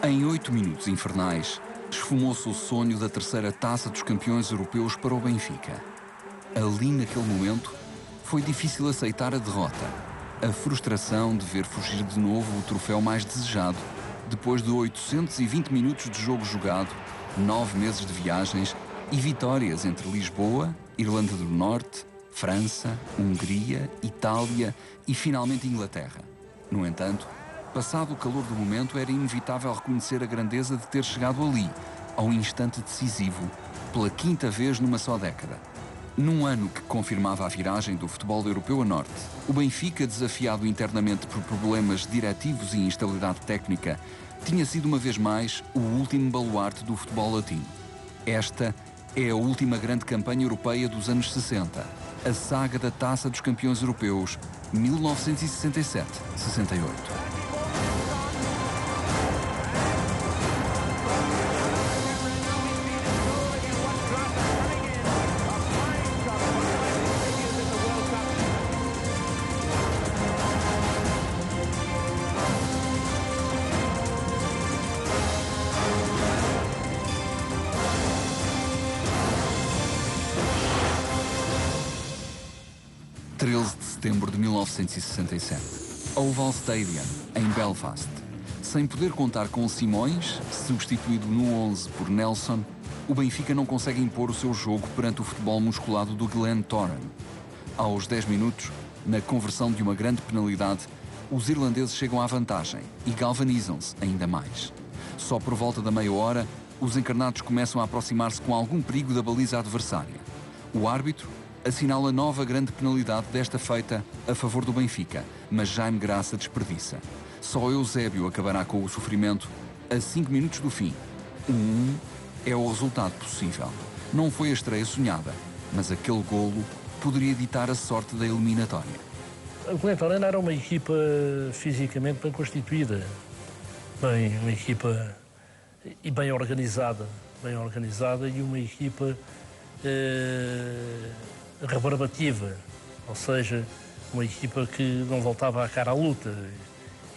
Em 8 minutos infernais, esfumou-se o sonho da terceira taça dos campeões europeus para o Benfica. Ali, naquele momento, foi difícil aceitar a derrota. A frustração de ver fugir de novo o troféu mais desejado, depois de 820 minutos de jogo jogado, 9 meses de viagens e vitórias entre Lisboa, Irlanda do Norte, França, Hungria, Itália e finalmente Inglaterra. No entanto, passado o calor do momento, era inevitável reconhecer a grandeza de ter chegado ali, ao instante decisivo, pela quinta vez numa só década. Num ano que confirmava a viragem do futebol europeu a norte, o Benfica, desafiado internamente por problemas diretivos e instabilidade técnica, tinha sido uma vez mais o último baluarte do futebol latino. Esta é a última grande campanha europeia dos anos 60, a saga da Taça dos Campeões Europeus 1967-68. De setembro de 1967, Oval Stadium, em Belfast. Sem poder contar com Simões, substituído no 11 por Nelson, o Benfica não consegue impor o seu jogo perante o futebol musculado do Glen Toran. Aos 10 minutos, na conversão de uma grande penalidade, os irlandeses chegam à vantagem e galvanizam-se ainda mais. Só por volta da meia hora, os encarnados começam a aproximar-se com algum perigo da baliza adversária. O árbitro assinala nova grande penalidade, desta feita a favor do Benfica, mas Jaime Graça desperdiça. Só Eusébio acabará com o sofrimento a 5 minutos do fim. 1-1 é o resultado possível. Não foi a estreia sonhada, mas aquele golo poderia ditar a sorte da eliminatória. O Glen Toran era uma equipa fisicamente bem constituída, uma equipa bem organizada e uma equipa rebarbativa, ou seja, uma equipa que não voltava a cara à luta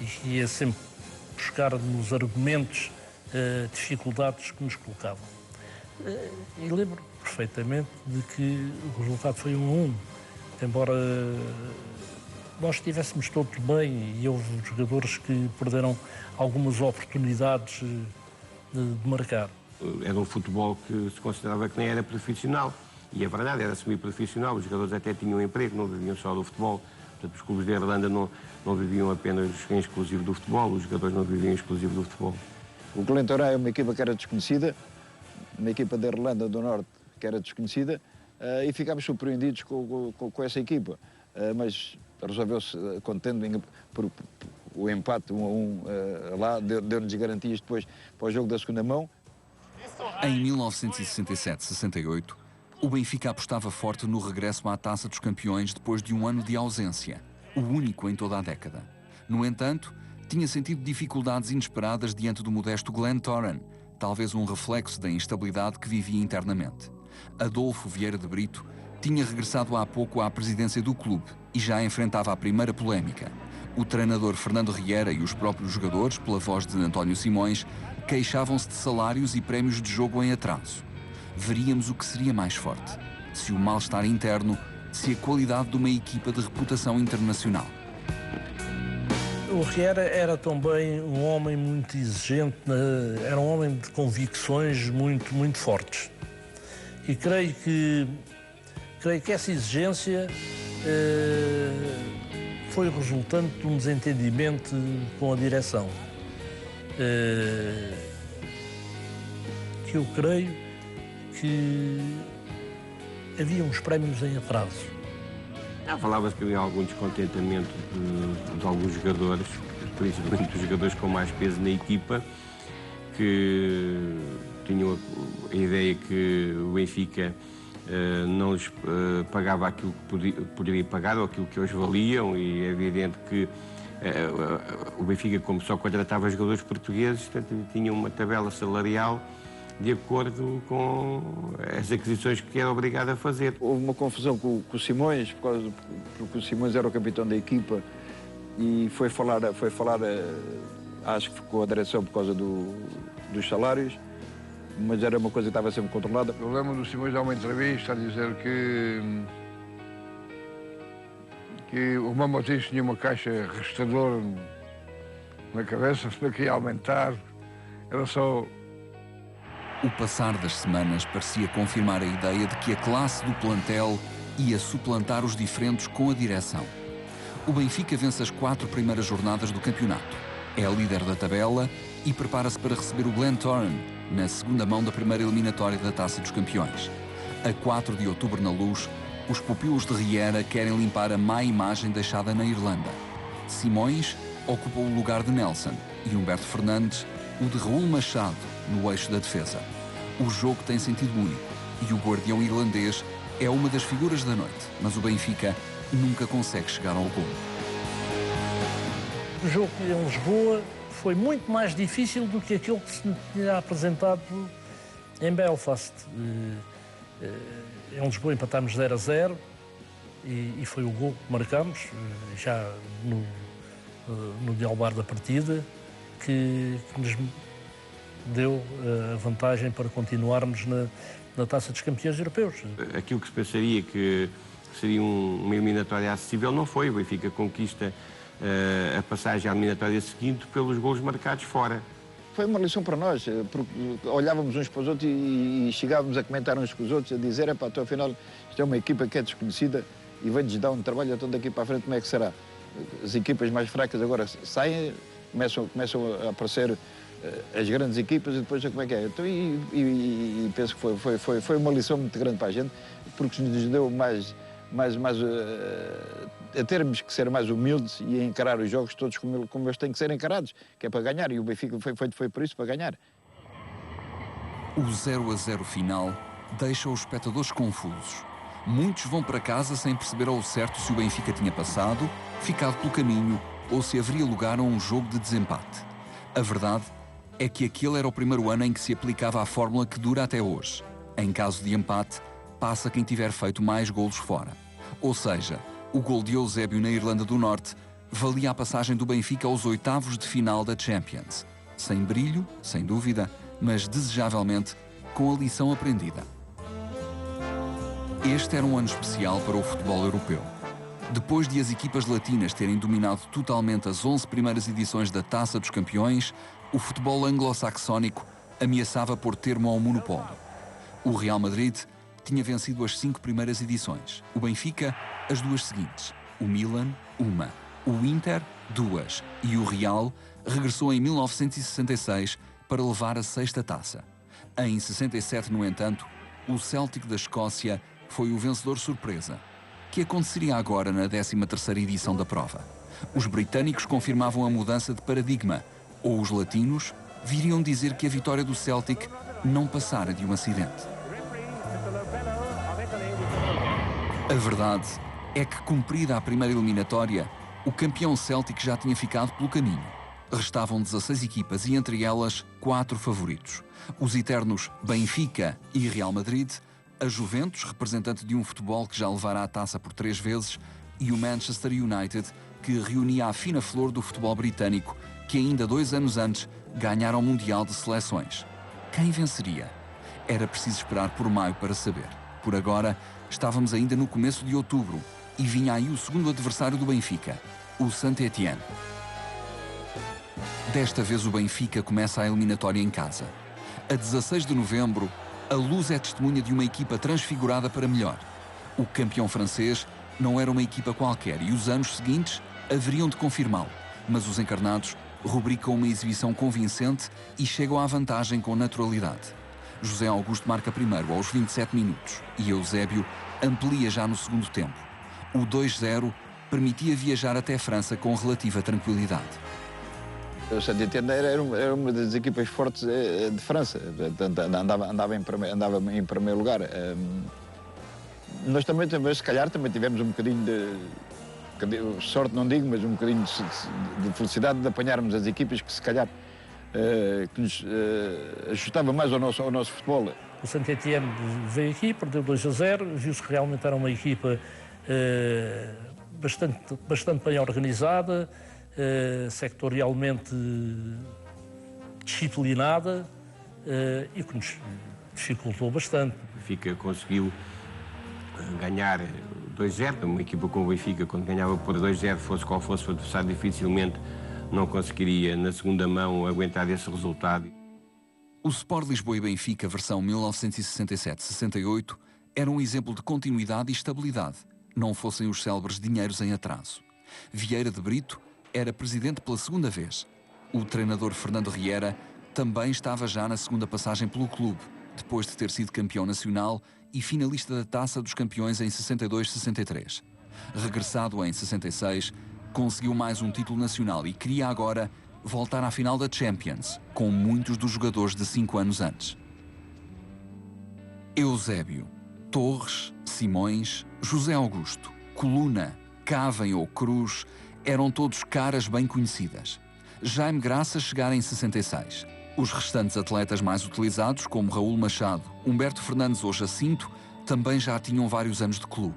e que ia sempre buscar nos argumentos dificuldades que nos colocavam. E lembro perfeitamente de que o resultado foi 1-1, embora nós estivéssemos todos bem e houve jogadores que perderam algumas oportunidades de marcar. Era um futebol que se considerava que nem era profissional. E a verdade era semi-profissional, os jogadores até tinham emprego, não viviam só do futebol. Portanto, os clubes da Irlanda não viviam apenas em exclusivo do futebol, os jogadores não viviam em exclusivo do futebol. O Glen Toran é uma equipa que era desconhecida, uma equipa da Irlanda do Norte que era desconhecida, e ficámos surpreendidos com essa equipa. Mas resolveu-se, contendo por o empate 1-1 lá, deu-nos garantias depois para o jogo da segunda mão. Em 1967-68, o Benfica apostava forte no regresso à Taça dos Campeões depois de um ano de ausência, o único em toda a década. No entanto, tinha sentido dificuldades inesperadas diante do modesto Glen Toran, talvez um reflexo da instabilidade que vivia internamente. Adolfo Vieira de Brito tinha regressado há pouco à presidência do clube e já enfrentava a primeira polémica. O treinador Fernando Riera e os próprios jogadores, pela voz de António Simões, queixavam-se de salários e prémios de jogo em atraso. Veríamos o que seria mais forte, se o mal-estar interno, se a qualidade de uma equipa de reputação internacional. O Riera era também um homem muito exigente, era um homem de convicções muito fortes. E creio que essa exigência foi resultante de um desentendimento com a direção. Que eu creio que havia uns prémios em atraso. Falava-se que havia algum descontentamento de alguns jogadores, principalmente os jogadores com mais peso na equipa, que tinham a ideia que o Benfica não lhes pagava aquilo que poderia pagar ou aquilo que eles valiam, e é evidente que o Benfica, como só contratava jogadores portugueses, portanto, tinha uma tabela salarial de acordo com as aquisições que era obrigado a fazer. Houve uma confusão com o Simões, porque o Simões era o capitão da equipa e foi falar acho que com a direção por causa dos salários, mas era uma coisa que estava sempre controlada. Eu lembro do Simões dar uma entrevista a dizer que o Mamotis tinha uma caixa registradora na cabeça, se não queria aumentar, era só... O passar das semanas parecia confirmar a ideia de que a classe do plantel ia suplantar os diferentes com a direção. O Benfica vence as 4 primeiras jornadas do campeonato. É líder da tabela e prepara-se para receber o Glentoran na segunda mão da primeira eliminatória da Taça dos Campeões. A 4 de outubro na Luz, os pupilos de Riera querem limpar a má imagem deixada na Irlanda. Simões ocupou o lugar de Nelson e Humberto Fernandes o de Raul Machado no eixo da defesa. O jogo tem sentido único e o guardião irlandês é uma das figuras da noite, mas o Benfica nunca consegue chegar ao gol. O jogo em Lisboa foi muito mais difícil do que aquele que se tinha apresentado em Belfast. Em Lisboa empatámos 0-0 e foi o gol que marcámos já no dialbar da partida que nos deu a vantagem para continuarmos na Taça dos Campeões Europeus. Aquilo que se pensaria que seria uma eliminatória acessível não foi. O Benfica conquista a passagem à eliminatória seguinte pelos golos marcados fora. Foi uma lição para nós, porque olhávamos uns para os outros e chegávamos a comentar uns com os outros, a dizer, até ao final, isto é uma equipa que é desconhecida e vai-nos dar um trabalho, então daqui para a frente como é que será? As equipas mais fracas agora saem, começam a aparecer as grandes equipas e depois como é que é. Então, e penso que foi uma lição muito grande para a gente, porque nos deu mais a termos que ser mais humildes e a encarar os jogos todos como eles têm que ser encarados, que é para ganhar, e o Benfica foi por isso, para ganhar. O 0-0 final deixa os espectadores confusos. Muitos vão para casa sem perceber ao certo se o Benfica tinha passado, ficado pelo caminho ou se haveria lugar a um jogo de desempate. A verdade é que aquele era o primeiro ano em que se aplicava a fórmula que dura até hoje. Em caso de empate, passa quem tiver feito mais golos fora. Ou seja, o gol de Eusébio na Irlanda do Norte valia a passagem do Benfica aos oitavos de final da Champions. Sem brilho, sem dúvida, mas desejavelmente com a lição aprendida. Este era um ano especial para o futebol europeu. Depois de as equipas latinas terem dominado totalmente as 11 primeiras edições da Taça dos Campeões, o futebol anglo-saxónico ameaçava pôr termo ao monopólio. O Real Madrid tinha vencido as 5 primeiras edições, o Benfica as 2 seguintes, o Milan, uma, o Inter, 2 e o Real regressou em 1966 para levar a 6ª taça. Em 67, no entanto, o Celtic da Escócia foi o vencedor surpresa. Que aconteceria agora na 13ª edição da prova? Os britânicos confirmavam a mudança de paradigma, ou os latinos viriam dizer que a vitória do Celtic não passara de um acidente. A verdade é que, cumprida a primeira eliminatória, o campeão Celtic já tinha ficado pelo caminho. Restavam 16 equipas e, entre elas, 4 favoritos. Os eternos Benfica e Real Madrid, a Juventus, representante de um futebol que já levara a taça por 3 vezes, e o Manchester United, que reunia a fina flor do futebol britânico, que ainda 2 anos antes ganhara o Mundial de Seleções. Quem venceria? Era preciso esperar por maio para saber. Por agora, estávamos ainda no começo de outubro e vinha aí o segundo adversário do Benfica, o Saint-Étienne. Desta vez o Benfica começa a eliminatória em casa. A 16 de novembro, a Luz é testemunha de uma equipa transfigurada para melhor. O campeão francês não era uma equipa qualquer e os anos seguintes haveriam de confirmá-lo, mas os encarnados rubricam uma exibição convincente e chegam à vantagem com naturalidade. José Augusto marca primeiro aos 27 minutos e Eusébio amplia já no segundo tempo. O 2-0 permitia viajar até a França com relativa tranquilidade. O Saint-Étienne era uma das equipas fortes de França, andava em primeiro lugar. Nós também, se calhar, também tivemos um bocadinho de sorte, não digo, mas um bocadinho de felicidade de apanharmos as equipas que, se calhar, que nos ajustava mais ao nosso futebol. O Saint-Étienne veio aqui, perdeu 2-0, viu-se que realmente era uma equipa bastante bem organizada, sectorialmente disciplinada e que nos dificultou bastante. O Benfica conseguiu ganhar 2-0, uma equipa como o Benfica, quando ganhava por 2-0, fosse qual fosse o adversário, dificilmente não conseguiria, na segunda mão, aguentar esse resultado. O Sport Lisboa e Benfica, versão 1967-68, era um exemplo de continuidade e estabilidade, não fossem os célebres dinheiros em atraso. Vieira de Brito era presidente pela segunda vez. O treinador Fernando Riera também estava já na segunda passagem pelo clube, depois de ter sido campeão nacional e finalista da Taça dos Campeões em 62-63. Regressado em 66, conseguiu mais um título nacional e queria agora voltar à final da Champions, com muitos dos jogadores de 5 anos antes. Eusébio, Torres, Simões, José Augusto, Coluna, Cavem ou Cruz eram todos caras bem conhecidas. Jaime Graça chegara em 66. Os restantes atletas mais utilizados, como Raul Machado, Humberto Fernandes ou Jacinto, também já tinham vários anos de clube.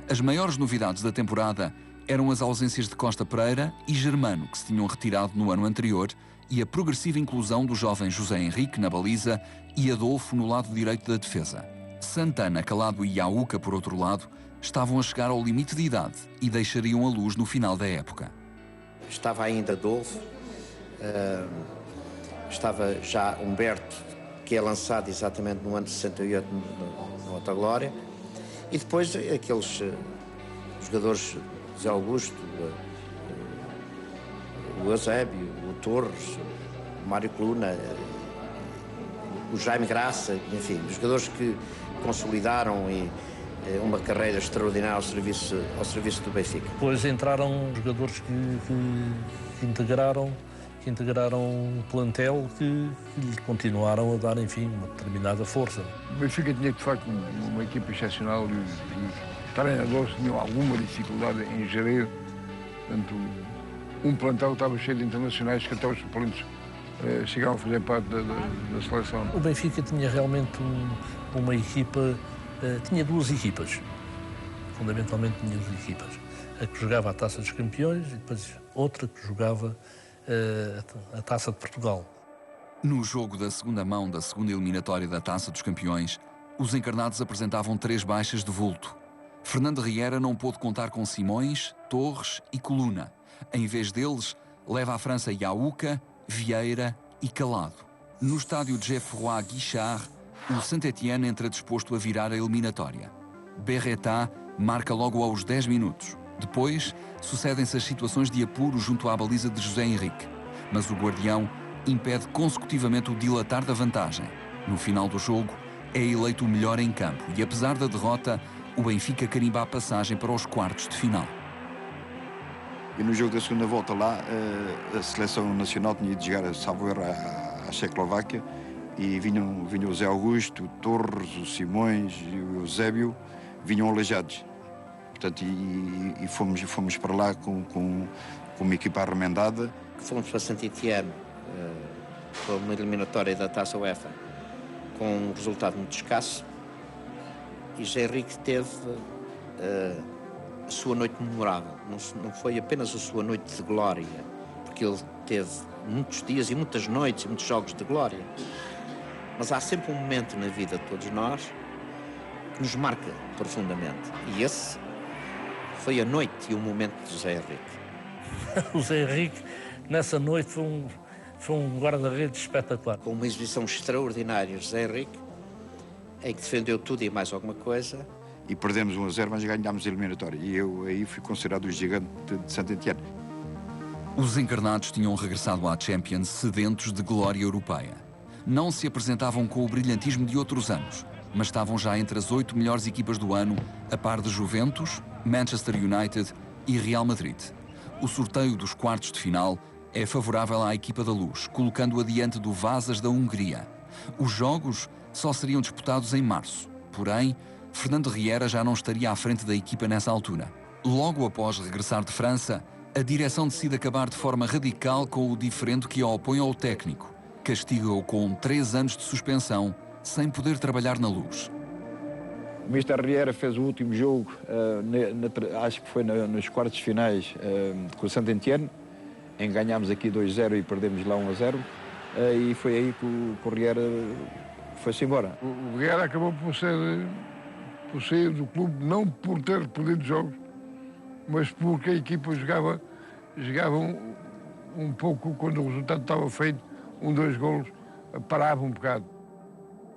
As maiores novidades da temporada eram as ausências de Costa Pereira e Germano, que se tinham retirado no ano anterior, e a progressiva inclusão do jovem José Henrique na baliza e Adolfo no lado direito da defesa. Santana, Calado e Iauca, por outro lado, estavam a chegar ao limite de idade e deixariam a luz no final da época. Estava ainda Adolfo, estava já Humberto, que é lançado exatamente no ano de 68 no Alta Glória, e depois aqueles jogadores, José Augusto, o Eusébio, o Torres, o Mário Coluna, o Jaime Graça, enfim, os jogadores que consolidaram uma carreira extraordinária ao serviço do Benfica. Depois entraram jogadores que integraram um plantel que lhe continuaram a dar, enfim, uma determinada força. O Benfica tinha, de facto, uma equipa excepcional e os treinadores tinham alguma dificuldade em gerir. Portanto, um plantel estava cheio de internacionais que até os suplentes chegaram a fazer parte da seleção. O Benfica tinha realmente uma equipa, tinha duas equipas, fundamentalmente tinha duas equipas. A que jogava a Taça dos Campeões e depois outra que jogava a Taça de Portugal. No jogo da segunda mão da segunda eliminatória da Taça dos Campeões, os encarnados apresentavam 3 baixas de vulto. Fernando Riera não pôde contar com Simões, Torres e Coluna. Em vez deles, leva a França Iauca, Vieira e Calado. No estádio de Geoffroy Guichard, o Saint-Étienne entra disposto a virar a eliminatória. Berreta marca logo aos 10 minutos. Depois, sucedem-se as situações de apuro junto à baliza de José Henrique. Mas o guardião impede consecutivamente o dilatar da vantagem. No final do jogo, é eleito o melhor em campo e, apesar da derrota, o Benfica carimba a passagem para os quartos de final. E no jogo da segunda volta lá, a seleção nacional tinha de jogar, salvo erro, à Checoslováquia, e vinham o Zé Augusto, o Torres, o Simões e o Eusébio, vinham aleijados. Portanto, e fomos para lá com uma equipa arremendada. Fomos para Saint-Étienne, para uma eliminatória da Taça UEFA, com um resultado muito escasso, e José Henrique teve a sua noite memorável. Não foi apenas a sua noite de glória, porque ele teve muitos dias e muitas noites e muitos jogos de glória, mas há sempre um momento na vida de todos nós que nos marca profundamente, e esse foi a noite e o momento de José Henrique. O José Henrique, nessa noite, foi um guarda-redes espetacular. Com uma exibição extraordinária, José Henrique, em que defendeu tudo e mais alguma coisa. E perdemos 1-0, mas ganhámos a eliminatória. E eu aí fui considerado o gigante de Saint-Étienne. Os encarnados tinham regressado à Champions sedentos de glória europeia. Não se apresentavam com o brilhantismo de outros anos, mas estavam já entre as 8 melhores equipas do ano, a par de Juventus, Manchester United e Real Madrid. O sorteio dos quartos de final é favorável à equipa da Luz, colocando-a diante do Vasas da Hungria. Os jogos só seriam disputados em março. Porém, Fernando Riera já não estaria à frente da equipa nessa altura. Logo após regressar de França, a direção decide acabar de forma radical com o diferendo que a opõe ao técnico. Castiga-o com 3 anos de suspensão, sem poder trabalhar na Luz. O Mr. Riera fez o último jogo, acho que foi nos quartos finais com o Saint-Étienne, em ganhámos aqui 2-0 e perdemos lá 1-0, e foi aí que o Riera foi-se embora. O Riera acabou por sair do clube, não por ter perdido jogos, mas porque a equipa jogava um pouco, quando o resultado estava feito, 2 golos, parava um bocado.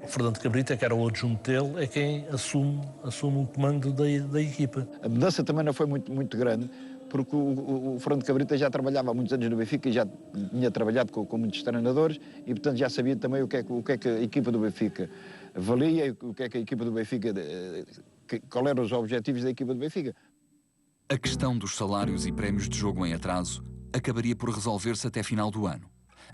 O Fernando Cabrita, que era o adjunto dele, é quem assume o comando da equipa. A mudança também não foi muito grande, porque o Fernando Cabrita já trabalhava há muitos anos no Benfica e já tinha trabalhado com muitos treinadores e, portanto, já sabia também o que é que a equipa do Benfica valia e o que é que a equipa do Benfica, qual eram os objetivos da equipa do Benfica. A questão dos salários e prémios de jogo em atraso acabaria por resolver-se até final do ano.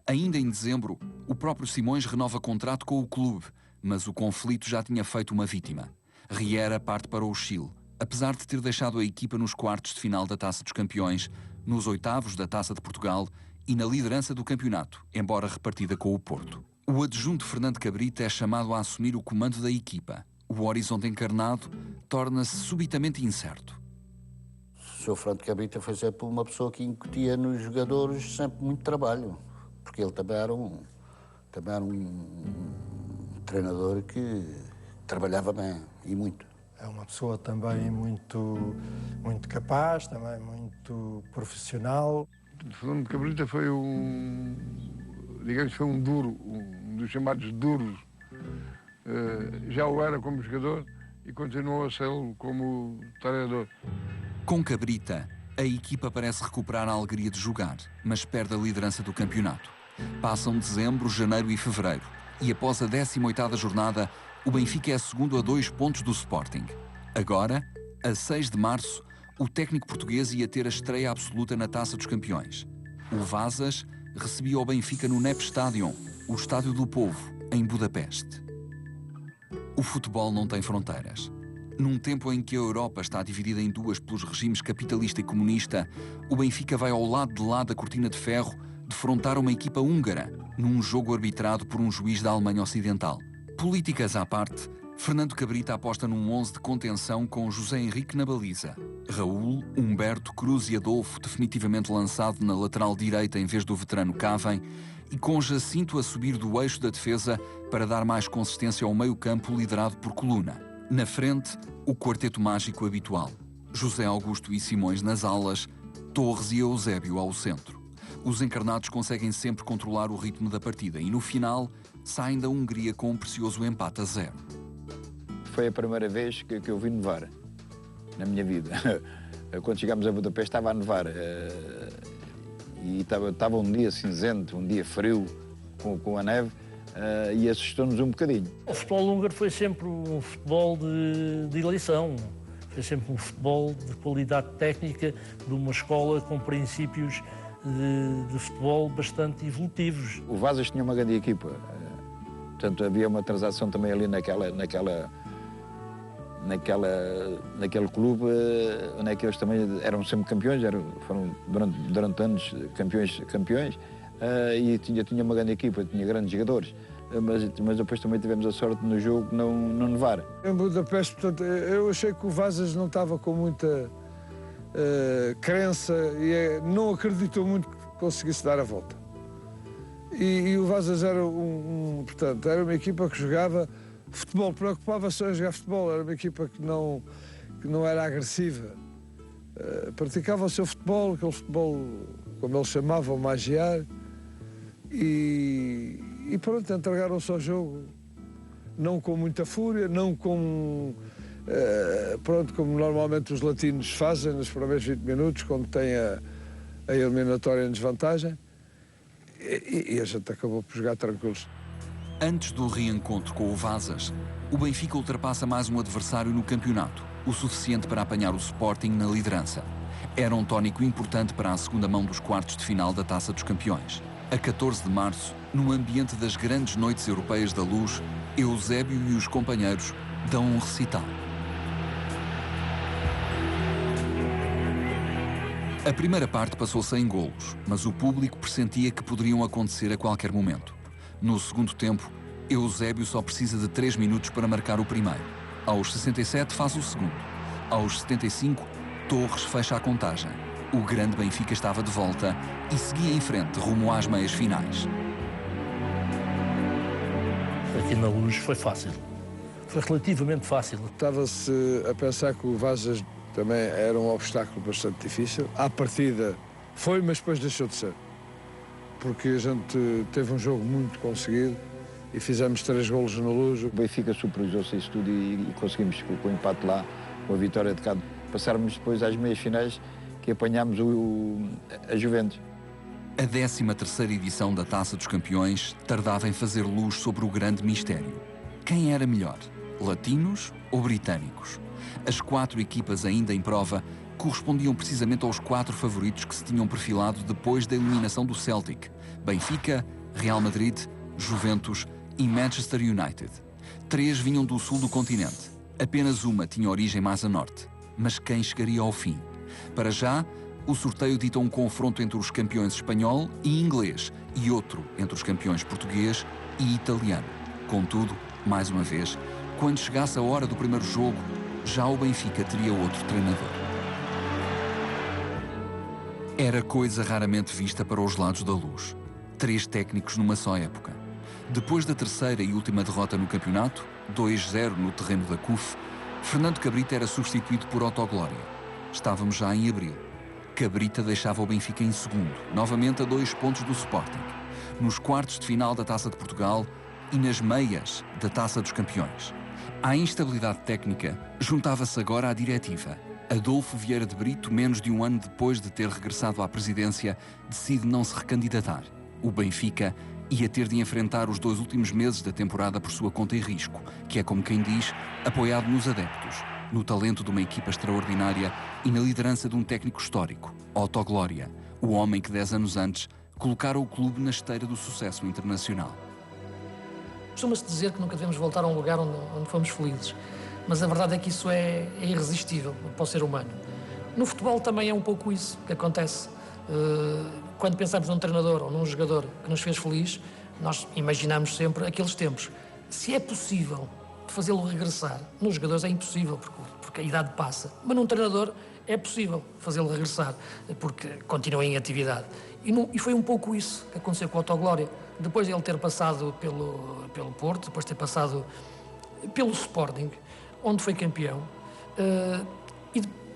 Ainda em dezembro, o próprio Simões renova contrato com o clube, mas o conflito já tinha feito uma vítima. Riera parte para o Chile, apesar de ter deixado a equipa nos quartos de final da Taça dos Campeões, nos oitavos da Taça de Portugal e na liderança do campeonato, embora repartida com o Porto. O adjunto Fernando Cabrita é chamado a assumir o comando da equipa. O horizonte encarnado torna-se subitamente incerto. O Sr. Fernando Cabrita foi sempre uma pessoa que incutia nos jogadores sempre muito trabalho, porque ele também era um treinador que trabalhava bem e muito. É uma pessoa também muito capaz, também muito profissional. O Fernando Cabrita foi foi um duro, um dos chamados duros. Já o era como jogador e continuou a ser como treinador. Com Cabrita, a equipa parece recuperar a alegria de jogar, mas perde a liderança do campeonato. Passam dezembro, janeiro e fevereiro, e após a 18ª jornada, o Benfica é segundo a 2 pontos do Sporting. Agora, a 6 de março, o técnico português ia ter a estreia absoluta na Taça dos Campeões. O Vazas recebia o Benfica no NEP Stadion, o Estádio do Povo, em Budapeste. O futebol não tem fronteiras. Num tempo em que a Europa está dividida em duas pelos regimes capitalista e comunista, o Benfica vai ao lado de lá da cortina de ferro defrontar uma equipa húngara, num jogo arbitrado por um juiz da Alemanha Ocidental. Políticas à parte, Fernando Cabrita aposta num 11 de contenção com José Henrique na baliza. Raul, Humberto, Cruz e Adolfo definitivamente lançado na lateral direita em vez do veterano Cavem, e com Jacinto a subir do eixo da defesa para dar mais consistência ao meio-campo liderado por Coluna. Na frente, o quarteto mágico habitual. José Augusto e Simões nas alas, Torres e Eusébio ao centro. Os encarnados conseguem sempre controlar o ritmo da partida e, no final, saem da Hungria com um precioso empate a 0. Foi a primeira vez que eu vi nevar na minha vida. Quando chegámos a Budapeste estava a nevar e estava um dia cinzento, um dia frio com a neve e assustou-nos um bocadinho. O futebol húngaro foi sempre um futebol de eleição. Foi sempre um futebol de qualidade técnica, de uma escola com princípios de futebol bastante evolutivos. O Vazas tinha uma grande equipa, portanto havia uma transação também ali naquele clube, onde é que eles também eram sempre campeões, foram durante anos campeões e tinha uma grande equipa, tinha grandes jogadores. Mas depois também tivemos a sorte no jogo de não nevar. Em Budapeste, portanto, eu achei que o Vazas não estava com muita crença e não acreditou muito que conseguisse dar a volta. E o Vazas era portanto, era uma equipa que jogava futebol, preocupava-se em jogar futebol, era uma equipa que não era agressiva. Praticava o seu futebol, aquele futebol, como eles chamavam, magiar, e pronto, entregaram-se ao jogo, não com muita fúria, não com, como normalmente os latinos fazem nos primeiros 20 minutos, quando têm a eliminatória em desvantagem, e a gente acabou por jogar tranquilos. Antes do reencontro com o Vazas, o Benfica ultrapassa mais um adversário no campeonato, o suficiente para apanhar o Sporting na liderança. Era um tónico importante para a segunda mão dos quartos de final da Taça dos Campeões. A 14 de março, no ambiente das grandes noites europeias da luz, Eusébio e os companheiros dão um recital. A primeira parte passou sem golos, mas o público pressentia que poderiam acontecer a qualquer momento. No segundo tempo, Eusébio só precisa de 3 minutos para marcar o primeiro. Aos 67 faz o segundo. Aos 75, Torres fecha a contagem. O grande Benfica estava de volta e seguia em frente rumo às meias finais. Aqui na Luz foi fácil. Foi relativamente fácil. Estava-se a pensar que o Vazas também era um obstáculo bastante difícil. À partida foi, mas depois deixou de ser. Porque a gente teve um jogo muito conseguido e fizemos 3 golos na Luz. O Benfica superiorizou-se isso tudo e conseguimos, com o empate lá, com a vitória de cá, passarmos depois às meias finais, que apanhámos a Juventus. A 13ª edição da Taça dos Campeões tardava em fazer luz sobre o grande mistério. Quem era melhor, latinos ou britânicos? As 4 equipas ainda em prova correspondiam precisamente aos 4 favoritos que se tinham perfilado depois da eliminação do Celtic: Benfica, Real Madrid, Juventus e Manchester United. 3 vinham do sul do continente. Apenas uma tinha origem mais a norte. Mas quem chegaria ao fim? Para já, o sorteio dita um confronto entre os campeões espanhol e inglês e outro entre os campeões português e italiano. Contudo, mais uma vez, quando chegasse a hora do primeiro jogo, já o Benfica teria outro treinador. Era coisa raramente vista para os lados da Luz. 3 técnicos numa só época. Depois da terceira e última derrota no campeonato, 2-0 no terreno da CUF, Fernando Cabrita era substituído por Otto Glória. Estávamos já em abril. Cabrita deixava o Benfica em segundo, novamente a 2 pontos do Sporting, nos quartos de final da Taça de Portugal e nas meias da Taça dos Campeões. À instabilidade técnica, juntava-se agora a diretiva. Adolfo Vieira de Brito, menos de um ano depois de ter regressado à presidência, decide não se recandidatar. O Benfica ia ter de enfrentar os 2 últimos meses da temporada por sua conta e risco, que é, como quem diz, apoiado nos adeptos, no talento de uma equipa extraordinária e na liderança de um técnico histórico, Otto Glória, o homem que 10 anos antes colocara o clube na esteira do sucesso internacional. Costuma-se dizer que nunca devemos voltar a um lugar onde fomos felizes, mas a verdade é que isso é irresistível para o ser humano. No futebol também é um pouco isso que acontece. Quando pensamos num treinador ou num jogador que nos fez feliz, nós imaginamos sempre aqueles tempos. Se é possível fazê-lo regressar, nos jogadores é impossível, porque a idade passa, mas num treinador é possível fazê-lo regressar, porque continua em atividade. E foi um pouco isso que aconteceu com o Otto Glória. Depois de ele ter passado pelo Porto, depois de ter passado pelo Sporting, onde foi campeão,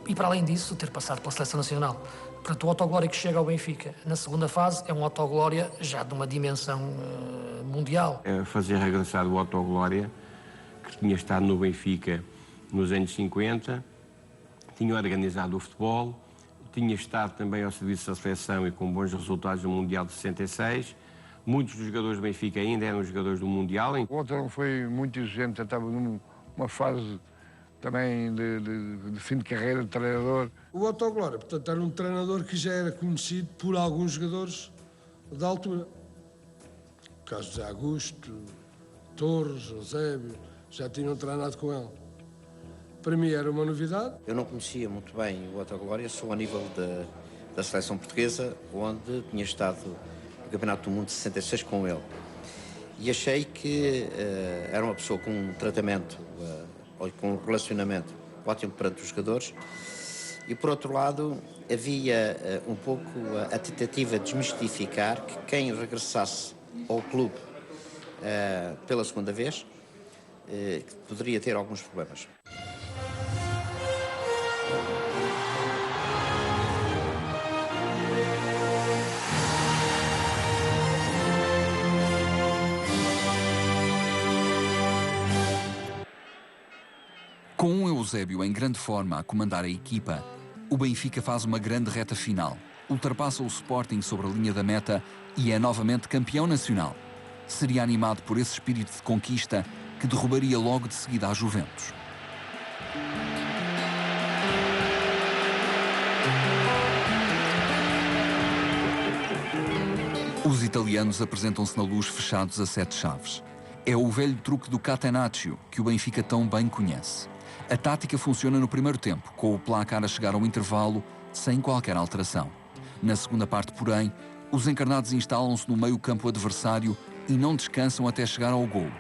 e para além disso, ter passado pela Seleção Nacional. Portanto, o Otto Glória que chega ao Benfica na segunda fase é um Otto Glória já de uma dimensão mundial. Fazer regressar o Otto Glória, que tinha estado no Benfica nos anos 50, tinha organizado o futebol, tinha estado também ao serviço da seleção e com bons resultados no Mundial de 66. Muitos dos jogadores do Benfica ainda eram jogadores do Mundial. O Otto não foi muito exigente, estava numa fase também de fim de carreira de treinador. O Otto Glória, portanto, era um treinador que já era conhecido por alguns jogadores da altura. O caso de Zé Augusto, Torres, Eusébio, já tinham treinado com ele. Para mim era uma novidade. Eu não conhecia muito bem o Otto Glória, só a nível da seleção portuguesa, onde tinha estado no Campeonato do Mundo de 66 com ele. E achei que era uma pessoa com um tratamento, com um relacionamento ótimo perante os jogadores. E, por outro lado, havia um pouco a tentativa de desmistificar que quem regressasse ao clube pela segunda vez poderia ter alguns problemas. Com um Eusébio em grande forma a comandar a equipa, o Benfica faz uma grande reta final, ultrapassa o Sporting sobre a linha da meta e é novamente campeão nacional. Seria animado por esse espírito de conquista que derrubaria logo de seguida a Juventus. Os italianos apresentam-se na Luz fechados a 7 chaves. É o velho truque do catenaccio que o Benfica tão bem conhece. A tática funciona no primeiro tempo, com o placar a chegar ao intervalo, sem qualquer alteração. Na segunda parte, porém, os encarnados instalam-se no meio-campo adversário e não descansam até chegar ao golo.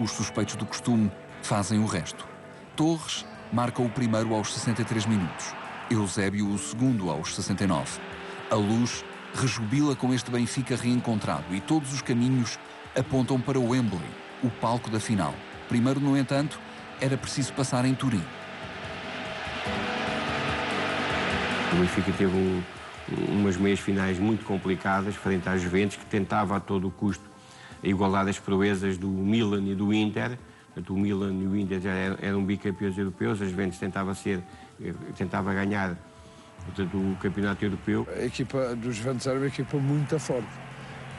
Os suspeitos do costume fazem o resto. Torres marca o primeiro aos 63 minutos. Eusébio o segundo aos 69. A Luz rejubila com este Benfica reencontrado e todos os caminhos apontam para o Wembley, o palco da final. Primeiro, no entanto, era preciso passar em Turim. O Benfica teve umas meias finais muito complicadas frente às Juventus, que tentava a todo o custo igualar as proezas do Milan e do Inter. O Milan e o Inter já eram bicampeões europeus, as Juventus tentava ganhar, portanto, o campeonato europeu. A equipa dos Juventus era uma equipa muito forte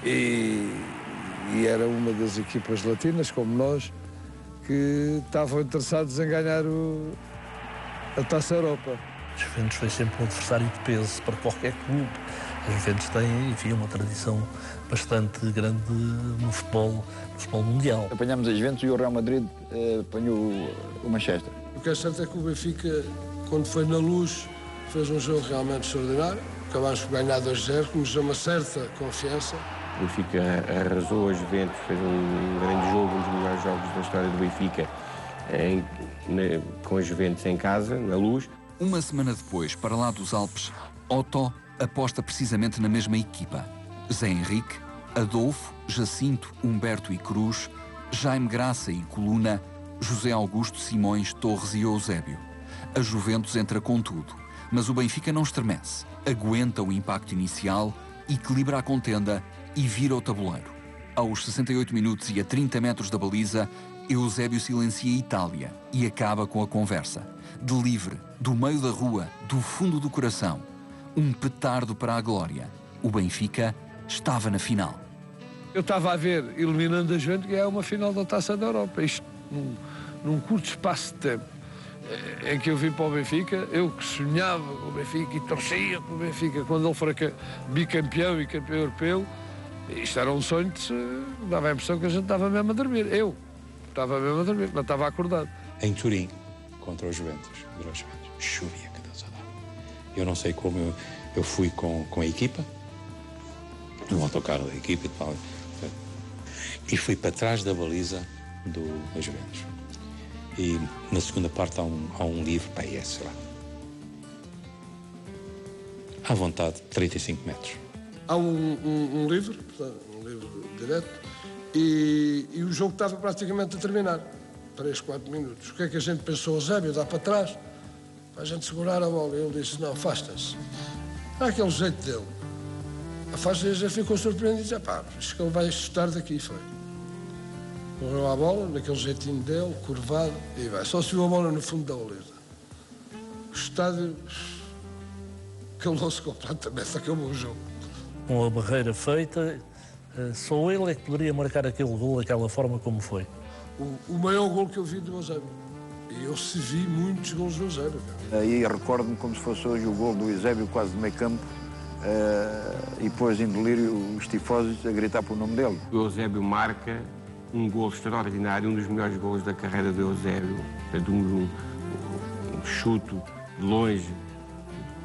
e era uma das equipas latinas, como nós, que estavam interessados em ganhar a Taça Europa. A Juventus foi sempre um adversário de peso para qualquer clube. A Juventus tem, enfim, uma tradição bastante grande no futebol mundial. Apanhámos a Juventus e o Real Madrid apanhou o Manchester. O que é certo é que o Benfica, quando foi na Luz, fez um jogo realmente extraordinário. Acabámos por ganhar 2-0, que nos deu uma certa confiança. O Benfica arrasou a Juventus, fez um grande jogo, um dos melhores jogos da história do Benfica, com a Juventus em casa, na Luz. Uma semana depois, para lá dos Alpes, Otto aposta precisamente na mesma equipa. Zé Henrique, Adolfo, Jacinto, Humberto e Cruz, Jaime Graça e Coluna, José Augusto, Simões, Torres e Eusébio. A Juventus entra com tudo, mas o Benfica não estremece. Aguenta o impacto inicial, equilibra a contenda e vira o tabuleiro. Aos 68 minutos e a 30 metros da baliza, Eusébio silencia a Itália e acaba com a conversa. De livre, do meio da rua, do fundo do coração. Um petardo para a glória. O Benfica estava na final. Eu estava a ver, eliminando a Juventus, que é uma final da Taça da Europa. Isto num curto espaço de tempo em que eu vim para o Benfica, eu que sonhava com o Benfica e torcia para o Benfica quando ele for bicampeão e campeão europeu, isto era um sonho que dava a impressão que a gente estava mesmo a dormir. Eu estava mesmo a dormir, mas estava acordado. Em Turim, contra os Juventus, chovia que Deus a dar. Eu não sei como eu fui com a equipa, no autocarro da equipa e tal, e fui para trás da baliza da Juventus. E na segunda parte há um livro, sei lá, à vontade, 35 metros. Há um livro, portanto, um livro direto, e o jogo estava praticamente a terminar. 3, 4 minutos. O que é que a gente pensou? O Zébio dá para trás, para a gente segurar a bola. Ele disse, não, afasta-se. Há aquele jeito dele. Afasta-se, já ficou surpreendido e disse, acho que ele vai chutar daqui, foi. Correu a bola, naquele jeitinho dele, curvado, e vai. Só se viu a bola no fundo da baliza. O estádio calou-se completamente, acabou o jogo. Com a barreira feita, só ele é que poderia marcar aquele gol daquela forma como foi. O maior gol que eu vi do Eusébio. E eu se vi muitos gols do Eusébio. Aí recordo-me como se fosse hoje o gol do Eusébio, quase de meio campo, e depois em delírio os tifosos a gritar pelo nome dele. O Eusébio marca um gol extraordinário, um dos melhores gols da carreira do Eusébio. Portanto, um chute de longe,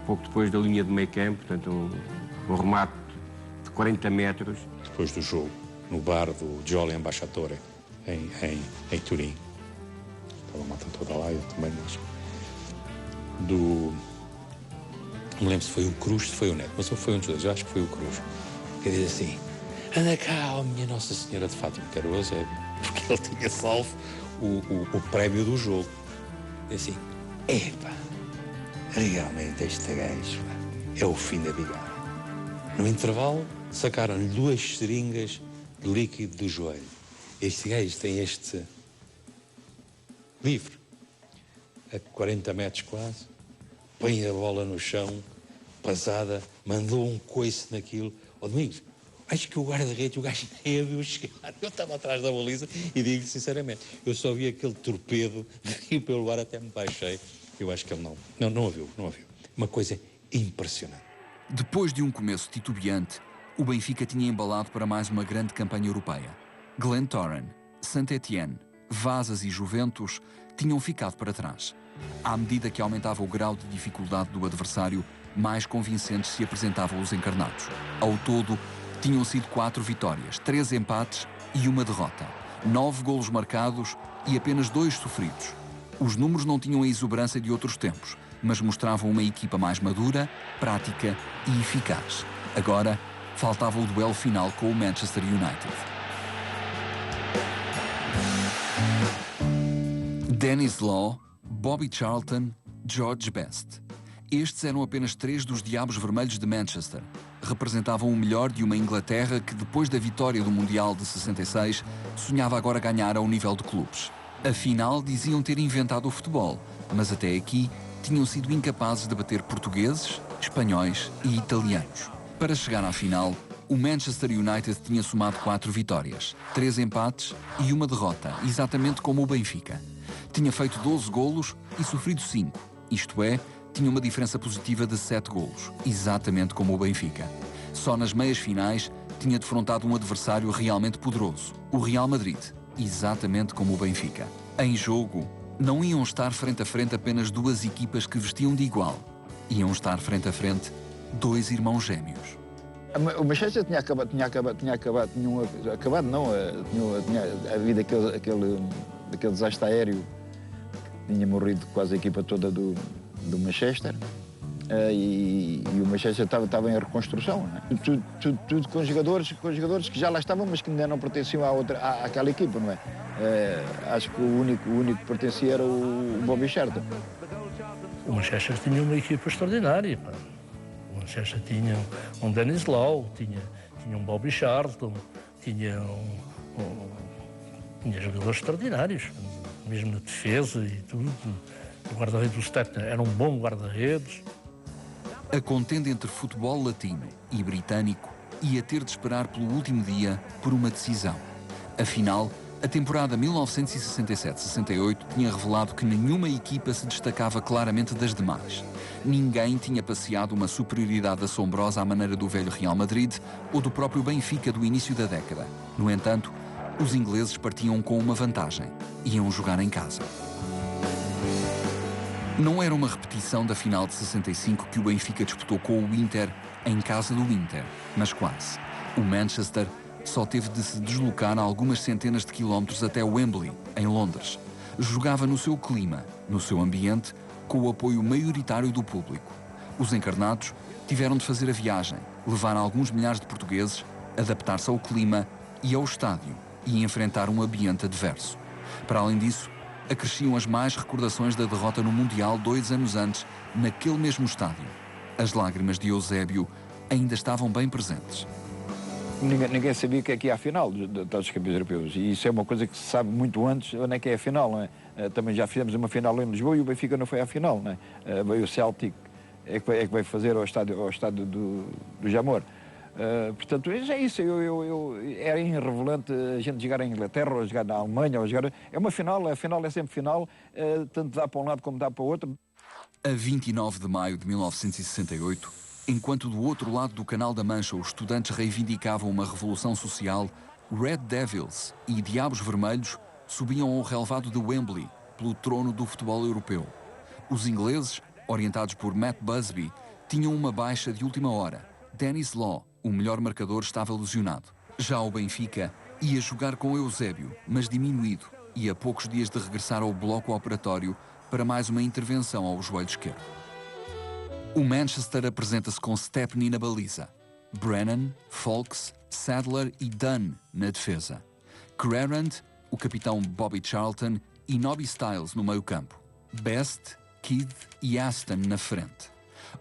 pouco depois da linha de meio campo, portanto, um remate de 40 metros. Depois do jogo, no bar do Jolly Ambasciatore, em Turim. Estava a malta toda lá, eu também, mas... Não me lembro se foi o Cruz, se foi o Neto, mas foi um dos dois, eu acho que foi o Cruz. Que diz assim, anda cá, ó minha Nossa Senhora de Fátima, que era o Eusébio, porque ele tinha salvo o prémio do jogo. E assim, realmente este gajo, é o fim da bigada. No intervalo, sacaram-lhe 2 seringas de líquido do joelho. Este gajo tem este livre, a 40 metros quase, põe a bola no chão, pasada, mandou um coice naquilo. Domingos, acho que o guarda-redes, o gajo nem a viu chegar. Eu estava atrás da baliza e digo-lhe sinceramente, eu só vi aquele torpedo de ir pelo lugar, até me baixei. Eu acho que ele não a viu. Uma coisa impressionante. Depois de um começo titubeante, o Benfica tinha embalado para mais uma grande campanha europeia. Glentoran, Saint-Étienne, Vasas e Juventus tinham ficado para trás. À medida que aumentava o grau de dificuldade do adversário, mais convincentes se apresentavam os encarnados. Ao todo, tinham sido 4 vitórias, 3 empates e 1 derrota. 9 golos marcados e apenas 2 sofridos. Os números não tinham a exuberância de outros tempos, mas mostravam uma equipa mais madura, prática e eficaz. Agora, faltava o duelo final com o Manchester United. Denis Law, Bobby Charlton, George Best. Estes eram apenas 3 dos Diabos Vermelhos de Manchester. Representavam o melhor de uma Inglaterra que, depois da vitória do Mundial de 66, sonhava agora ganhar ao nível de clubes. Afinal, diziam ter inventado o futebol, mas até aqui tinham sido incapazes de bater portugueses, espanhóis e italianos. Para chegar à final, o Manchester United tinha somado 4 vitórias, 3 empates e uma derrota, exatamente como o Benfica. Tinha feito 12 golos e sofrido 5, isto é, tinha uma diferença positiva de 7 golos, exatamente como o Benfica. Só nas meias finais tinha defrontado um adversário realmente poderoso, o Real Madrid, exatamente como o Benfica. Em jogo, não iam estar frente a frente apenas 2 equipas que vestiam de igual. Iam estar frente a frente 2 irmãos gêmeos. O Manchester tinha havido aquele desastre aéreo, tinha morrido quase a equipa toda do Manchester, e o Manchester estava em reconstrução, não é? Tudo com jogadores que já lá estavam, mas que ainda não pertenciam àquela equipa, não é? Acho que o único que pertencia era o Bobby Charlton. O Manchester tinha uma equipa extraordinária. Pá. O Manchester tinha um Denis Law, tinha um Bobby Charlton, tinha jogadores extraordinários, mesmo na defesa e tudo. O guarda-redes do Stetner era um bom guarda-redes. A contenda entre futebol latino e britânico ia ter de esperar pelo último dia por uma decisão. Afinal, a temporada 1967-68 tinha revelado que nenhuma equipa se destacava claramente das demais. Ninguém tinha passeado uma superioridade assombrosa à maneira do velho Real Madrid ou do próprio Benfica do início da década. No entanto, os ingleses partiam com uma vantagem. Iam jogar em casa. Não era uma repetição da final de 65 que o Benfica disputou com o Inter em casa do Inter, mas quase. O Manchester só teve de se deslocar a algumas centenas de quilómetros até Wembley, em Londres. Jogava no seu clima, no seu ambiente, com o apoio maioritário do público. Os encarnados tiveram de fazer a viagem, levar alguns milhares de portugueses, adaptar-se ao clima e ao estádio e enfrentar um ambiente adverso. Para além disso, acresciam as mais recordações da derrota no Mundial 2 anos antes, naquele mesmo estádio. As lágrimas de Eusébio ainda estavam bem presentes. Ninguém sabia o que é que ia à final dos campeões europeus, e isso é uma coisa que se sabe muito antes onde é que é a final, não é? Também já fizemos uma final em Lisboa e o Benfica não foi à final, não é? Veio o Celtic, é que vai fazer ao estádio do Jamor. Portanto, é isso. Era irrelevante a gente jogar em Inglaterra, ou jogar na Alemanha, ou jogar... É uma final, a final é sempre final, tanto dá para um lado como dá para o outro. A 29 de maio de 1968, enquanto do outro lado do Canal da Mancha os estudantes reivindicavam uma revolução social, Red Devils e Diabos Vermelhos subiam ao relevado de Wembley, pelo trono do futebol europeu. Os ingleses, orientados por Matt Busby, tinham uma baixa de última hora. Denis Law, o melhor marcador, estava lesionado. Já o Benfica ia jogar com Eusébio, mas diminuído, e a poucos dias de regressar ao bloco operatório para mais uma intervenção ao joelho esquerdo. O Manchester apresenta-se com Stepney na baliza, Brennan, Foulkes, Sadler e Dunn na defesa, Crerand, o capitão Bobby Charlton e Nobby Stiles no meio-campo, Best, Kidd e Aston na frente.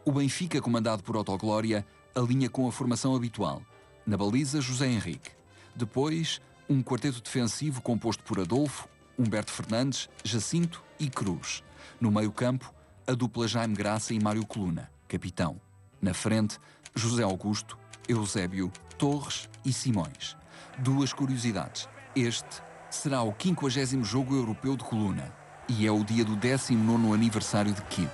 O Benfica, comandado por Otto Glória, alinha com a formação habitual. Na baliza, José Henrique. Depois, um quarteto defensivo composto por Adolfo, Humberto Fernandes, Jacinto e Cruz. No meio-campo, a dupla Jaime Graça e Mário Coluna, capitão. Na frente, José Augusto, Eusébio, Torres e Simões. Duas curiosidades. Este será o 50º jogo europeu de Coluna e é o dia do 19º aniversário de Kidd.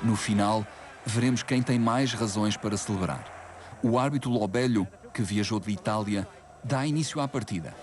No final, veremos quem tem mais razões para celebrar. O árbitro Lobello, que viajou de Itália, dá início à partida.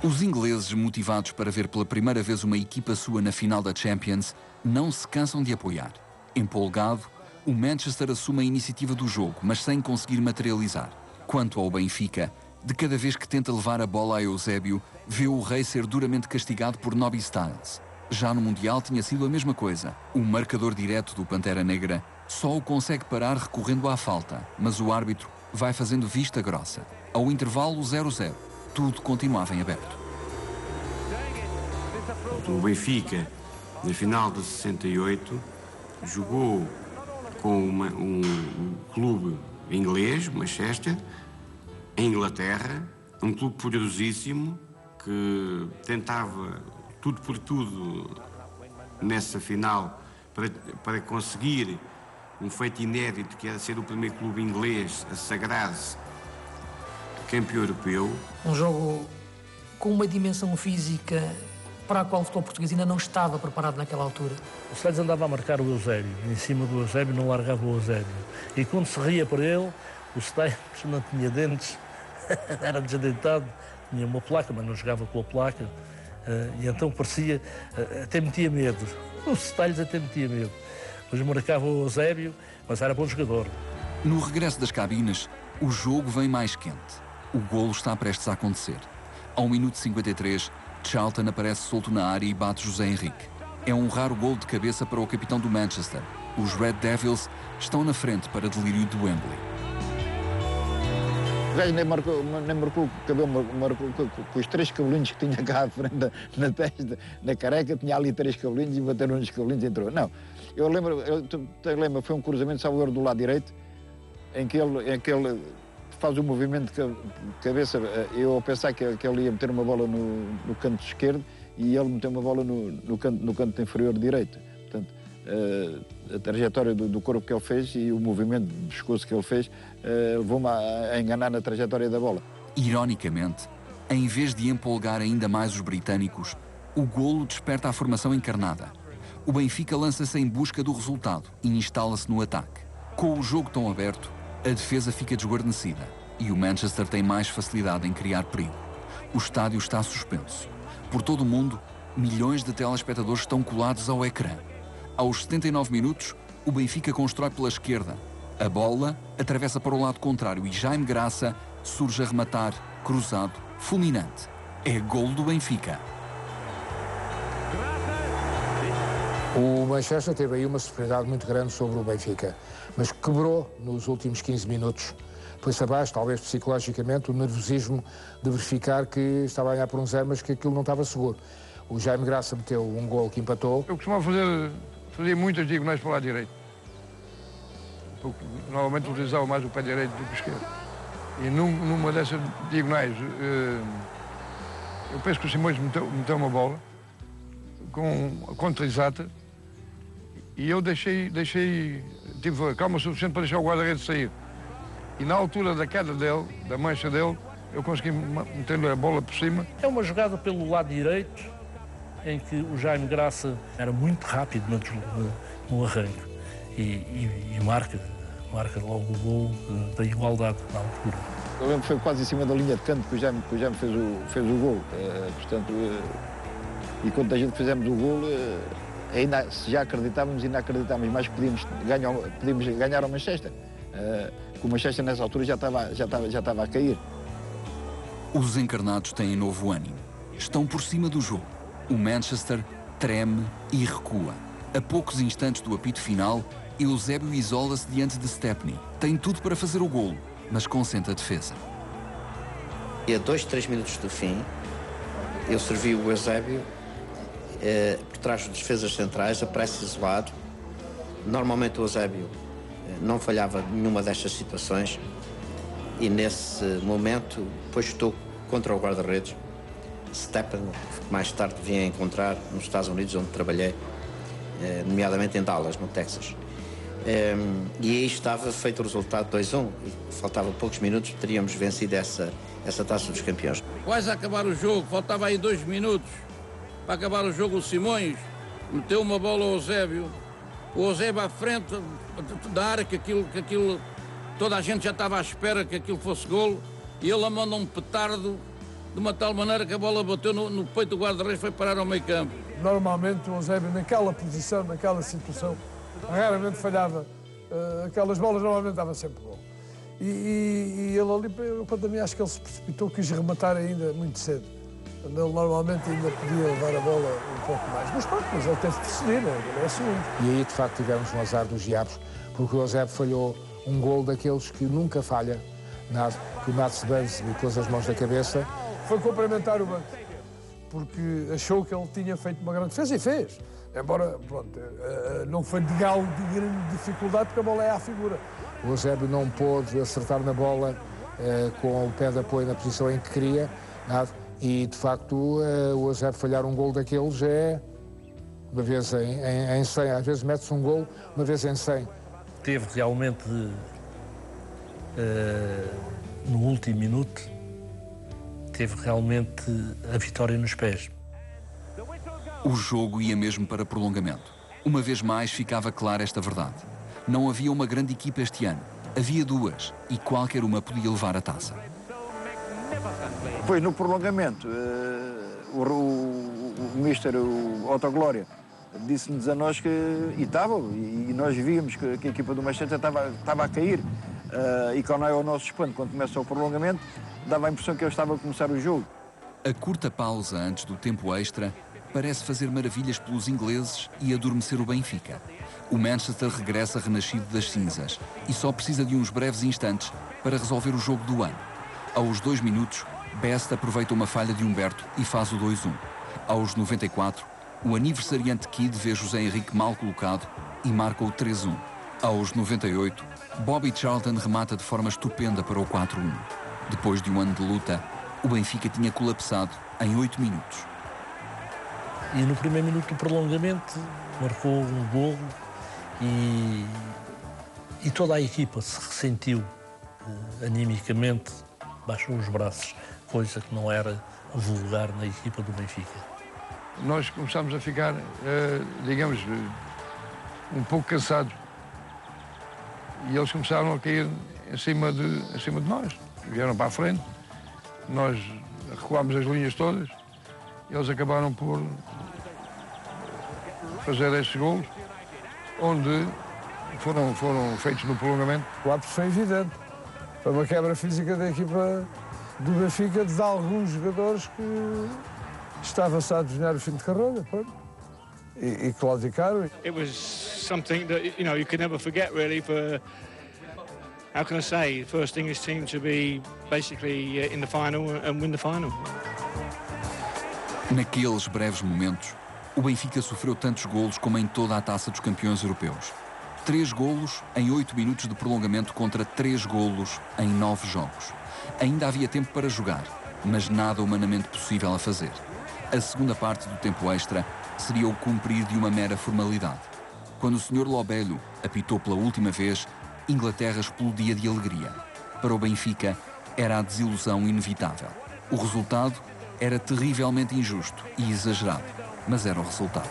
Os ingleses, motivados para ver pela primeira vez uma equipa sua na final da Champions, não se cansam de apoiar. Empolgado, o Manchester assume a iniciativa do jogo, mas sem conseguir materializar. Quanto ao Benfica, De cada vez que tenta levar a bola a Eusébio, vê o rei ser duramente castigado por Nobby Stiles. Já no Mundial tinha sido a mesma coisa. O marcador direto do Pantera Negra só o consegue parar recorrendo à falta, mas o árbitro vai fazendo vista grossa. Ao intervalo 0-0, tudo continuava em aberto. O Benfica, na final de 68, jogou com um clube inglês, Manchester, em Inglaterra, um clube poderosíssimo que tentava tudo por tudo nessa final para conseguir um feito inédito, que era ser o primeiro clube inglês a sagrar-se campeão europeu. Um jogo com uma dimensão física para a qual o futebol português ainda não estava preparado naquela altura. O Stiles andava a marcar o Eusébio, em cima do Eusébio não largava o Eusébio. E quando se ria para ele, o Stiles não tinha dentes, era desdentado, tinha uma placa, mas não jogava com a placa, e então parecia, até metia medo. O Stiles até metia medo. Mas marcava o Eusébio, mas era bom jogador. No regresso das cabines, o jogo vem mais quente. O golo está prestes a acontecer. Ao minuto 53, Charlton aparece solto na área e bate José Henrique. É um raro golo de cabeça para o capitão do Manchester. Os Red Devils estão na frente para delírio de Wembley. O gajo nem marcou o cabelo, marcou com os 3 cabelinhos que tinha cá à frente na testa, na careca, tinha ali 3 cabelinhos e bateram nos cabelinhos e entrou. Não, eu lembro, foi um cruzamento, salvo erro, do lado direito, em que ele faz o movimento de cabeça, eu a pensar que ele ia meter uma bola no canto esquerdo e ele meteu uma bola no canto inferior direito. Portanto, a trajetória do corpo que ele fez e o movimento de pescoço que ele fez levou-me a enganar na trajetória da bola. Ironicamente, em vez de empolgar ainda mais os britânicos, o golo desperta a formação encarnada. O Benfica lança-se em busca do resultado e instala-se no ataque. Com o jogo tão aberto, a defesa fica desguarnecida e o Manchester tem mais facilidade em criar perigo. O estádio está suspenso. Por todo o mundo, milhões de telespectadores estão colados ao ecrã. Aos 79 minutos, o Benfica constrói pela esquerda. A bola atravessa para o lado contrário e Jaime Graça surge a rematar, cruzado, fulminante. É golo do Benfica. O Manchester teve aí uma superioridade muito grande sobre o Benfica, mas quebrou nos últimos 15 minutos. Pôs-se abaixo, talvez psicologicamente, o nervosismo de verificar que estava a ganhar por 1-0, mas que aquilo não estava seguro. O Jaime Graça meteu um golo que empatou. Eu costumava fazer muitas diagonais para o lado direito. Porque normalmente utilizava mais o pé direito do que o esquerdo. E numa dessas diagonais, eu penso que o Simões meteu uma bola com a contra exata e eu tive a calma suficiente para deixar o guarda-redes sair. E na altura da queda dele, da mancha dele, eu consegui meter-lhe a bola por cima. É uma jogada pelo lado direito, em que o Jaime Graça era muito rápido no arranque e marca logo o gol da igualdade na altura. Eu lembro que foi quase em cima da linha de canto que o Jaime fez o gol. Portanto, e quando a gente fizemos o gol, ainda, se já acreditávamos, ainda acreditávamos mais que podíamos ganhar ao Manchester. Que o Manchester nessa altura já estava a cair. Os encarnados têm novo ânimo. Estão por cima do jogo. O Manchester treme e recua. A poucos instantes do apito final, Eusébio isola-se diante de Stepney. Tem tudo para fazer o golo, mas consente a defesa. E a 2-3 minutos do fim, eu servi o Eusébio por trás dos defesas centrais, a pressa isolado. Normalmente o Eusébio não falhava nenhuma destas situações e nesse momento, depois estou contra o guarda-redes, Stepney, que mais tarde vim a encontrar nos Estados Unidos, onde trabalhei, nomeadamente em Dallas, no Texas. E aí estava feito o resultado 2-1. Faltavam poucos minutos, teríamos vencido essa Taça dos Campeões. Quase a acabar o jogo, faltava aí 2 minutos para acabar o jogo. O Simões meteu uma bola ao Eusébio. O Eusébio à frente da área, que aquilo toda a gente já estava à espera que aquilo fosse golo, e ele manda um petardo de uma tal maneira que a bola bateu no peito do guarda-redes e foi parar ao meio campo. Normalmente o Eusébio, naquela posição, naquela situação, raramente falhava. Aquelas bolas normalmente dava sempre gol. E ele ali, eu quando a mim acho que ele se precipitou, quis rematar ainda muito cedo. Quando ele normalmente ainda podia levar a bola um pouco mais. Mas pronto, mas ele teve que decidir, é segundo. E aí, de facto, tivemos um azar dos diabos, porque o Eusébio falhou um gol daqueles que nunca falha, nada, que o Mats Bergs pôs as mãos na cabeça. Foi cumprimentar o banco, porque achou que ele tinha feito uma grande defesa e fez. Embora, pronto, não foi de galo de grande dificuldade, porque a bola é à figura. O Eusébio não pôde acertar na bola com o pé de apoio na posição em que queria, nada. E, de facto, o Eusébio falhar um gol daqueles é uma vez em 100. Às vezes mete-se um gol, uma vez em 100. Teve realmente, no último minuto, teve realmente a vitória nos pés. O jogo ia mesmo para prolongamento. Uma vez mais ficava clara esta verdade. Não havia uma grande equipa este ano. Havia duas, e qualquer uma podia levar a taça. Depois, no prolongamento, o mister, o Otto Glória, disse-nos a nós que, e nós víamos que a equipa do Manchester estava a cair, e quando é o nosso espanto, quando começa o prolongamento, dava a impressão que eu estava a começar o jogo. A curta pausa antes do tempo extra parece fazer maravilhas pelos ingleses e adormecer o Benfica. O Manchester regressa renascido das cinzas e só precisa de uns breves instantes para resolver o jogo do ano. Aos 2 minutos, Best aproveita uma falha de Humberto e faz o 2-1. Aos 94, o aniversariante Kid vê José Henrique mal colocado e marca o 3-1. Aos 98, Bobby Charlton remata de forma estupenda para o 4-1. Depois de um ano de luta, o Benfica tinha colapsado em 8 minutos. E no primeiro minuto do prolongamento marcou um golo e toda a equipa se ressentiu animicamente, baixou os braços, coisa que não era vulgar na equipa do Benfica. Nós começámos a ficar, digamos, um pouco cansados. E eles começaram a cair em cima de nós. Vieram para a frente, nós recuámos as linhas todas, eles acabaram por fazer estes golos, onde foram feitos no prolongamento. O árbitro foi evidente. Foi uma quebra física da equipa do Benfica de alguns jogadores que estava-se a adivinhar o fim de carreira, e claudicaram. It was something that you could never forget, really. For how can I say, first English team to be basically in the final and win the final. Naqueles breves momentos, o Benfica sofreu tantos golos como em toda a Taça dos Campeões Europeus. 3 golos em 8 minutos de prolongamento contra 3 golos em 9 jogos. Ainda havia tempo para jogar, mas nada humanamente possível a fazer. A segunda parte do tempo extra seria o cumprir de uma mera formalidade. Quando o Sr. Lobello apitou pela última vez, Inglaterra explodia de alegria. Para o Benfica, era a desilusão inevitável. O resultado era terrivelmente injusto e exagerado, mas era o resultado.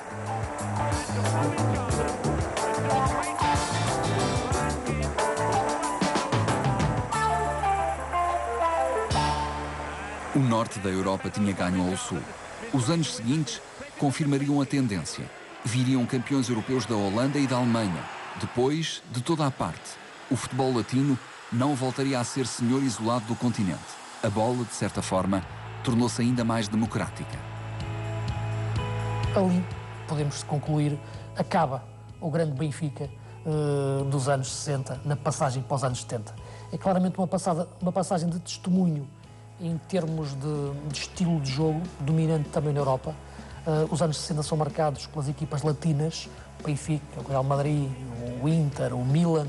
O norte da Europa tinha ganho ao sul. Os anos seguintes confirmariam a tendência. Viriam campeões europeus da Holanda e da Alemanha. Depois, de toda a parte, o futebol latino não voltaria a ser senhor isolado do continente. A bola, de certa forma, tornou-se ainda mais democrática. Ali, podemos concluir, acaba o grande Benfica dos anos 60, na passagem para os anos 70. É claramente uma passagem de testemunho em termos de estilo de jogo, dominante também na Europa. Os anos 60 são marcados pelas equipas latinas, o Benfica, o Real Madrid, o Inter, o Milan,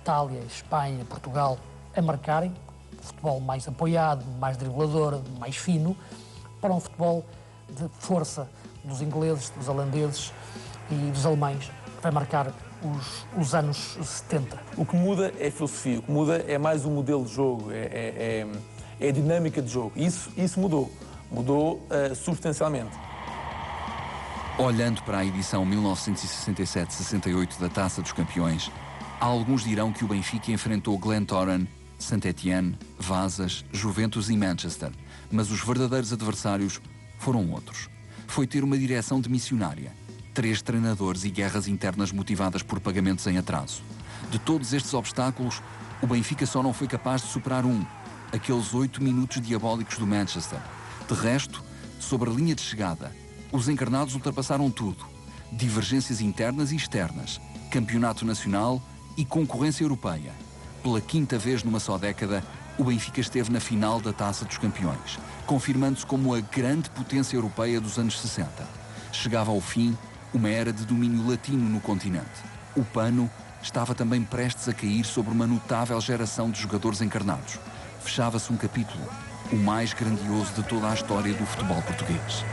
Itália, Espanha, Portugal, a marcarem futebol mais apoiado, mais driblador, mais fino, para um futebol de força dos ingleses, dos holandeses e dos alemães, que vai marcar os anos 70. O que muda é a filosofia, o que muda é mais o modelo de jogo, é a dinâmica de jogo. Isso mudou substancialmente. Olhando para a edição 1967-68 da Taça dos Campeões, alguns dirão que o Benfica enfrentou Glentoran, Saint-Étienne, Vasas, Juventus e Manchester, mas os verdadeiros adversários foram outros. Foi ter uma direção de missionária, 3 treinadores e guerras internas motivadas por pagamentos em atraso. De todos estes obstáculos, O Benfica só não foi capaz de superar aqueles 8 minutos diabólicos do Manchester. De resto, sobre a linha de chegada, os encarnados ultrapassaram tudo. Divergências internas e externas, campeonato nacional e concorrência europeia. Pela 5ª vez numa só década, o Benfica esteve na final da Taça dos Campeões, confirmando-se como a grande potência europeia dos anos 60. Chegava ao fim uma era de domínio latino no continente. O pano estava também prestes a cair sobre uma notável geração de jogadores encarnados. Fechava-se um capítulo, o mais grandioso de toda a história do futebol português.